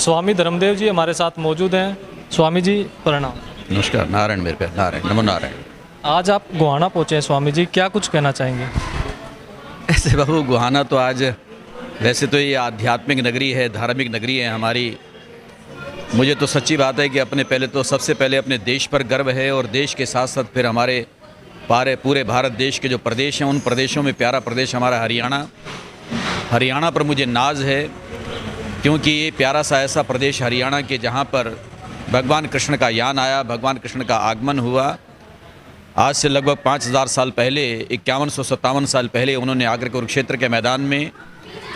स्वामी धर्मदेव जी हमारे साथ मौजूद हैं। स्वामी जी प्रणाम। नमस्कार। नारायण मेरे पे, नारायण, नमो नारायण। आज आप गोहाना पहुँचे हैं स्वामी जी, क्या कुछ कहना चाहेंगे? ऐसे बाबू, गोहाना तो आज वैसे तो ये आध्यात्मिक नगरी है, धार्मिक नगरी है हमारी। मुझे तो सच्ची बात है कि सबसे पहले अपने देश पर गर्व है, और देश के साथ साथ फिर हमारे पूरे भारत देश के जो प्रदेश हैं उन प्रदेशों में प्यारा प्रदेश हमारा हरियाणा पर मुझे नाज है, क्योंकि ये प्यारा सा ऐसा प्रदेश हरियाणा के जहाँ पर भगवान कृष्ण का यान आया, भगवान कृष्ण का आगमन हुआ। आज से लगभग 5000 साल पहले, 5157 साल पहले उन्होंने आकर कुरुक्षेत्र के मैदान में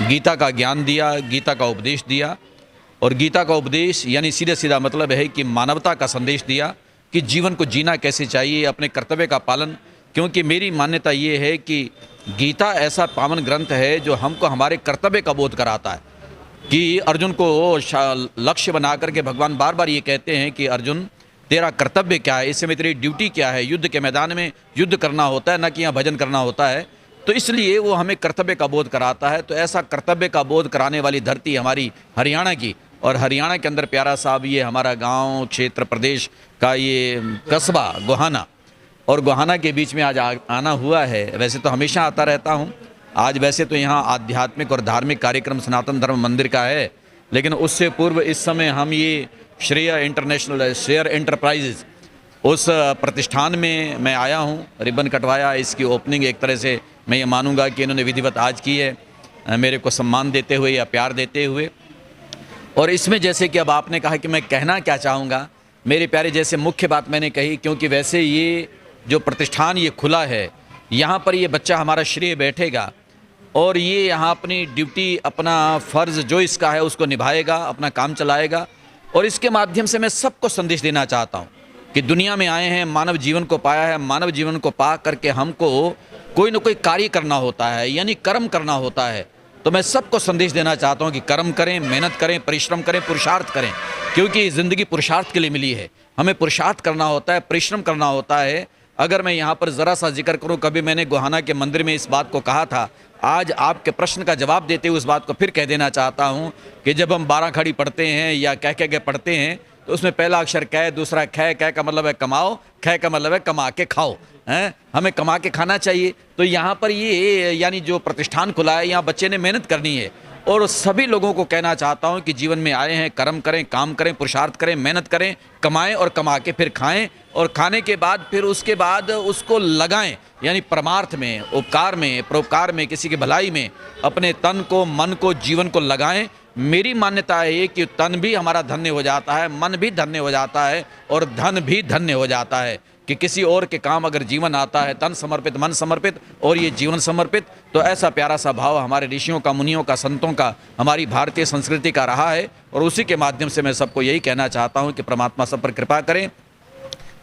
गीता का ज्ञान दिया, गीता का उपदेश दिया। और गीता का उपदेश यानी सीधे सीधा मतलब है कि मानवता का संदेश दिया कि जीवन को जीना कैसे चाहिए, अपने कर्तव्य का पालन। क्योंकि मेरी मान्यता ये है कि गीता ऐसा पावन ग्रंथ है जो हमको हमारे कर्तव्य का बोध कराता है, कि अर्जुन को लक्ष्य बना करके भगवान बार बार ये कहते हैं कि अर्जुन तेरा कर्तव्य क्या है, इस समय तेरी ड्यूटी क्या है। युद्ध के मैदान में युद्ध करना होता है, न कि यहाँ भजन करना होता है। तो इसलिए वो हमें कर्तव्य का बोध कराता है। तो ऐसा कर्तव्य का बोध कराने वाली धरती हमारी हरियाणा की, और हरियाणा के अंदर प्यारा साहब ये हमारा गांव क्षेत्र प्रदेश का ये कस्बा गोहाना, और गोहाना के बीच में आज आना हुआ है। वैसे तो हमेशा आता रहता हूँ। आज वैसे तो यहाँ आध्यात्मिक और धार्मिक कार्यक्रम सनातन धर्म मंदिर का है, लेकिन उससे पूर्व इस समय हम ये श्रेय इंटरनेशनल शेयर एंटरप्राइजेज उस प्रतिष्ठान में मैं आया हूँ, रिबन कटवाया। इसकी ओपनिंग एक तरह से मैं ये मानूंगा कि इन्होंने विधिवत आज की है, मेरे को सम्मान देते हुए या प्यार देते हुए। और इसमें जैसे कि अब आपने कहा कि मैं कहना क्या चाहूँगा, मेरे प्यारे, जैसे मुख्य बात मैंने कही, क्योंकि वैसे ये जो प्रतिष्ठान ये खुला है, यहाँ पर ये बच्चा हमारा श्रेय बैठेगा और ये यहाँ अपनी ड्यूटी, अपना फ़र्ज़ जो इसका है उसको निभाएगा, अपना काम चलाएगा। और इसके माध्यम से मैं सबको संदेश देना चाहता हूँ कि दुनिया में आए हैं, मानव जीवन को पाया है, मानव जीवन को पा करके हमको कोई न कोई कार्य करना होता है, यानी कर्म करना होता है। तो मैं सबको संदेश देना चाहता हूँ कि कर्म करें, मेहनत करें, परिश्रम करें, पुरुषार्थ करें, क्योंकि ज़िंदगी पुरुषार्थ के लिए मिली है। हमें पुरुषार्थ करना होता है, परिश्रम करना होता है। अगर मैं यहाँ पर ज़रा सा जिक्र करूँ, कभी मैंने गोहाना के मंदिर में इस बात को कहा था, आज आपके प्रश्न का जवाब देते हुए उस बात को फिर कह देना चाहता हूँ कि जब हम 12 खड़ी पढ़ते हैं या कह के पढ़ते हैं, तो उसमें पहला अक्षर कै, दूसरा कै। कै का मतलब है कमाओ, कै का मतलब है कमा के खाओ। हैं, हमें कमा के खाना चाहिए। तो यहाँ पर ये यानी जो प्रतिष्ठान खुला है, यहाँ बच्चे ने मेहनत करनी है। और सभी लोगों को कहना चाहता हूँ कि जीवन में आए हैं, कर्म करें, काम करें, पुरुषार्थ करें, मेहनत करें, कमाएं और कमा के फिर खाएं, और खाने के बाद फिर उसके बाद उसको लगाएं, यानी परमार्थ में, उपकार में, परोपकार में, किसी की भलाई में अपने तन को, मन को, जीवन को लगाएं। मेरी मान्यता है कि तन भी हमारा धन्य हो जाता है, मन भी धन्य हो जाता है, और धन भी धन्य हो जाता है कि किसी और के काम अगर जीवन आता है, तन समर्पित, मन समर्पित और ये जीवन समर्पित। तो ऐसा प्यारा सा भाव हमारे ऋषियों का, मुनियों का, संतों का, हमारी भारतीय संस्कृति का रहा है। और उसी के माध्यम से मैं सबको यही कहना चाहता हूँ कि परमात्मा सब पर कृपा करें,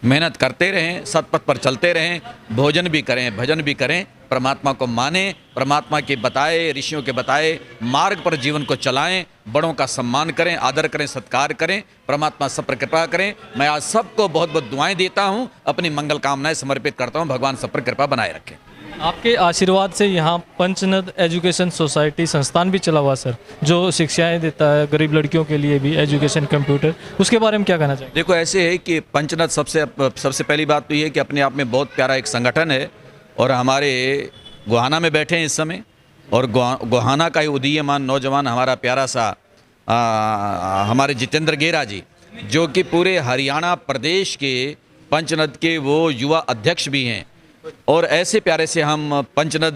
मेहनत करते रहें, सतपथ पर चलते रहें, भोजन भी करें, भजन भी करें, परमात्मा को मानें, परमात्मा के बताए, ऋषियों के बताए मार्ग पर जीवन को चलाएं, बड़ों का सम्मान करें, आदर करें, सत्कार करें, परमात्मा सब पर कृपा करें। मैं आज सबको बहुत बहुत दुआएं देता हूं, अपनी मंगल कामनाएं समर्पित करता हूं। भगवान सब पर कृपा बनाए रखें। आपके आशीर्वाद से यहाँ पंचनद एजुकेशन सोसाइटी संस्थान भी चला हुआ सर, जो शिक्षाएं देता है गरीब लड़कियों के लिए भी, एजुकेशन, कंप्यूटर, उसके बारे में क्या कहना चाहिए? देखो, ऐसे है कि पंचनद सबसे पहली बात तो ये है कि अपने आप में बहुत प्यारा एक संगठन है, और हमारे गोहाना में बैठे हैं इस समय, और गोहाना का ही उदीयमान नौजवान हमारा प्यारा सा हमारे जितेंद्र गेरा जी, जो कि पूरे हरियाणा प्रदेश के पंचनद के वो युवा अध्यक्ष भी हैं। और ऐसे प्यारे से हम पंचनद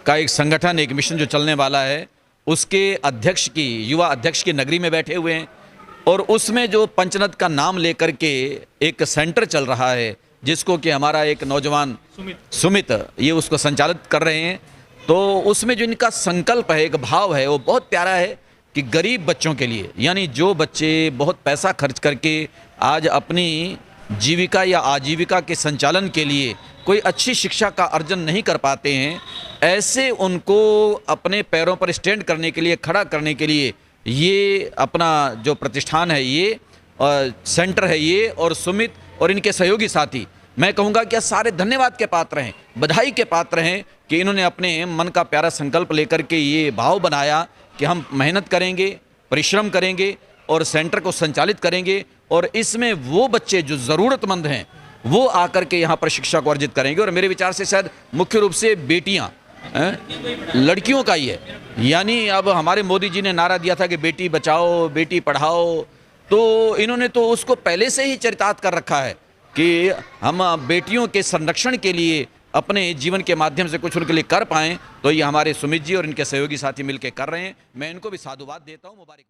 का एक संगठन, एक मिशन जो चलने वाला है, उसके अध्यक्ष की, युवा अध्यक्ष की नगरी में बैठे हुए हैं। और उसमें जो पंचनद का नाम लेकर के एक सेंटर चल रहा है, जिसको कि हमारा एक नौजवान सुमित ये उसको संचालित कर रहे हैं। तो उसमें जो इनका संकल्प है, एक भाव है, वो बहुत प्यारा है कि गरीब बच्चों के लिए, यानी जो बच्चे बहुत पैसा खर्च करके आज अपनी जीविका या आजीविका के संचालन के लिए कोई अच्छी शिक्षा का अर्जन नहीं कर पाते हैं, ऐसे उनको अपने पैरों पर स्टैंड करने के लिए, खड़ा करने के लिए ये अपना जो प्रतिष्ठान है, ये सेंटर है ये, और सुमित और इनके सहयोगी साथी, मैं कहूँगा कि सारे धन्यवाद के पात्र हैं, बधाई के पात्र हैं कि इन्होंने अपने मन का प्यारा संकल्प लेकर के ये भाव बनाया कि हम मेहनत करेंगे, परिश्रम करेंगे, और सेंटर को संचालित करेंगे और इसमें वो बच्चे जो ज़रूरतमंद हैं वो आकर के यहाँ पर शिक्षा को अर्जित करेंगे। और मेरे विचार से शायद मुख्य रूप से बेटियाँ, लड़कियों का ही है। यानी अब हमारे मोदी जी ने नारा दिया था कि बेटी बचाओ बेटी पढ़ाओ, तो इन्होंने तो उसको पहले से ही चरितार्थ कर रखा है कि हम बेटियों के संरक्षण के लिए अपने जीवन के माध्यम से कुछ उनके लिए कर पाएँ। तो ये हमारे सुमित जी और इनके सहयोगी साथी मिलकर कर रहे हैं। मैं इनको भी साधुवाद देता हूँ, मुबारक।